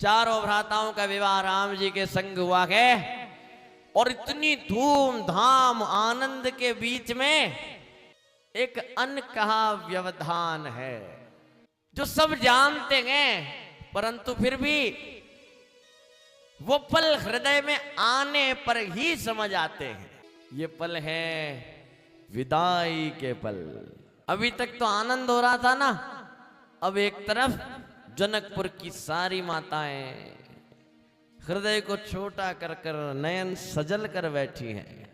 चारों भ्राताओं का विवाह राम जी के संग हुआ है और इतनी धूमधाम आनंद के बीच में एक अनकहा व्यवधान है जो सब जानते हैं, परंतु फिर भी वो पल हृदय में आने पर ही समझ आते हैं। ये पल है विदाई के पल। अभी तक तो आनंद हो रहा था ना, अब एक तरफ जनकपुर की सारी माताएं हृदय को छोटा कर कर नयन सजल कर बैठी हैं।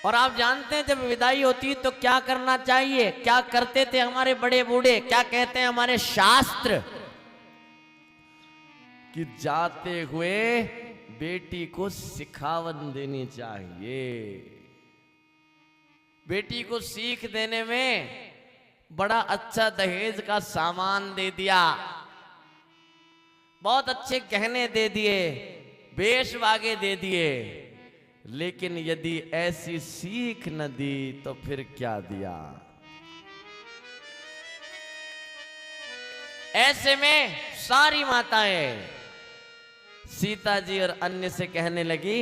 और आप जानते हैं जब विदाई होती है तो क्या करना चाहिए, क्या करते थे हमारे बड़े बूढ़े, क्या कहते हैं हमारे शास्त्र, कि जाते हुए बेटी को सिखावन देनी चाहिए। बेटी को सीख देने में बड़ा अच्छा दहेज का सामान दे दिया, बहुत अच्छे गहने दे दिए, वेशवागे दे दिए, लेकिन यदि ऐसी सीख न दी तो फिर क्या दिया। ऐसे में सारी माताएं सीता जी और अन्य से कहने लगी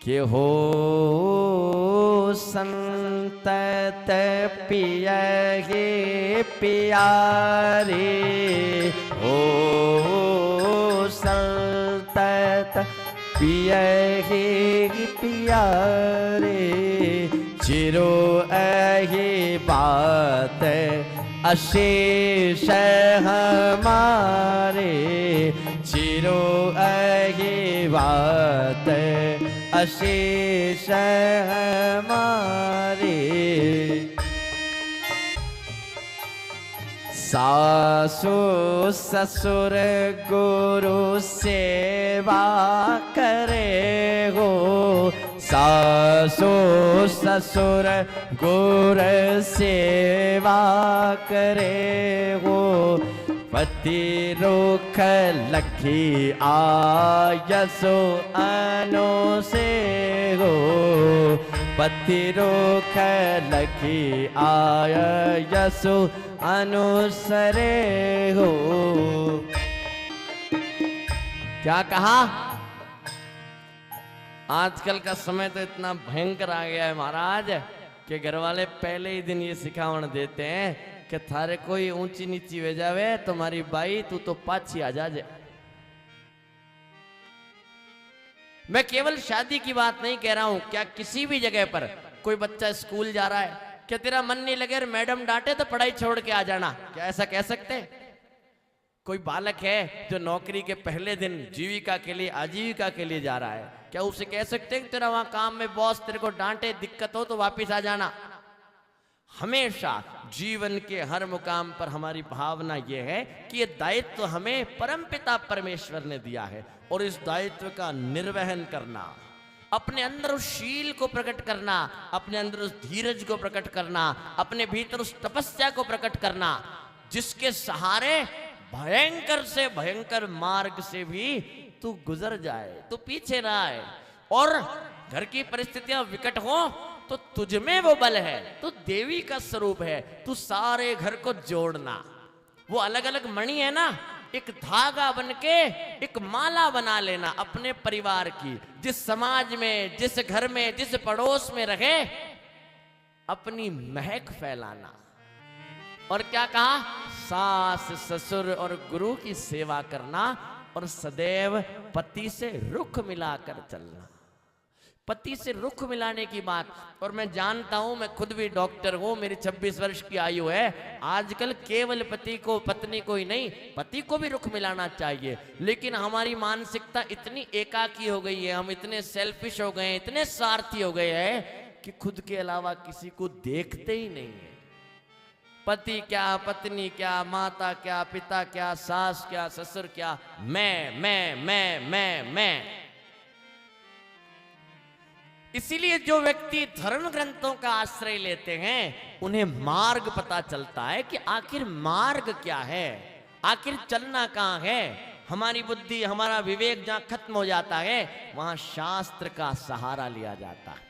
कि हो संतत पिया हे प्यारे, हो संतत पिया हे प्यारे, चिरो अहि बात अशेष हमारे, चिरो अहि बात अशेष हमारे। सासु ससुर गुरु सेवा करे हो, सासु ससुर गुरु सेवा करे हो, पति रुख लखी आयसो अनु से हो, पति रुख लखी आयसो अनुसरे हो। क्या कहा? आजकल का समय तो इतना भयंकर आ गया है महाराज कि घर वाले पहले ही दिन ये सिखावन देते हैं कि थारे कोई ऊंची नीची हो जावे तुम्हारी बाई तू तो पाछी आ जा। मैं केवल शादी की बात नहीं कह रहा हूं, क्या किसी भी जगह पर कोई बच्चा स्कूल जा रहा है, क्या तेरा मन नहीं लगे मैडम डांटे तो पढ़ाई छोड़ के आ जाना, क्या ऐसा कह सकते? कोई बालक है जो नौकरी के पहले दिन जीविका के लिए आजीविका के लिए जा रहा है, क्या उसे कह सकते हैं कि तेरा वहां काम में बॉस तेरे को डांटे दिक्कत हो तो वापिस आ जाना? हमेशा जीवन के हर मुकाम पर हमारी भावना यह है कि यह दायित्व हमें परमपिता परमेश्वर ने दिया है और इस दायित्व का निर्वहन करना, अपने अंदर उस शील को प्रकट करना, अपने अंदर उस धीरज को प्रकट करना, अपने भीतर उस तपस्या को प्रकट करना जिसके सहारे भयंकर से भयंकर मार्ग से भी तू गुजर जाए, तू पीछे ना आए। और घर की परिस्थितियां विकट हो तो तुझ में वो बल है, तू देवी का स्वरूप है, तू सारे घर को जोड़ना। वो अलग अलग मणि है ना, एक धागा बनके एक माला बना लेना अपने परिवार की, जिस समाज में, जिस घर में, जिस पड़ोस में रहे, अपनी महक फैलाना। और क्या कहा? सास ससुर और गुरु की सेवा करना और सदैव पति से रुख मिलाकर चलना, पति से रुख मिलाने की बात। और मैं जानता हूं, मैं खुद भी डॉक्टर हूं, मेरी 26 वर्ष की आयु है, आजकल केवल पति को पत्नी को ही नहीं, पति को भी रुख मिलाना चाहिए। लेकिन हमारी मानसिकता इतनी एकाकी हो गई है, हम इतने सेल्फिश हो गए हैं, इतने स्वार्थी हो गए हैं कि खुद के अलावा किसी को देखते ही नहीं है। पति क्या, पत्नी क्या, माता क्या, पिता क्या, सास क्या, ससुर क्या, मैं। इसीलिए जो व्यक्ति धर्म ग्रंथों का आश्रय लेते हैं उन्हें मार्ग पता चलता है कि आखिर मार्ग क्या है, आखिर चलना कहां है। हमारी बुद्धि, हमारा विवेक जहां खत्म हो जाता है वहां शास्त्र का सहारा लिया जाता है।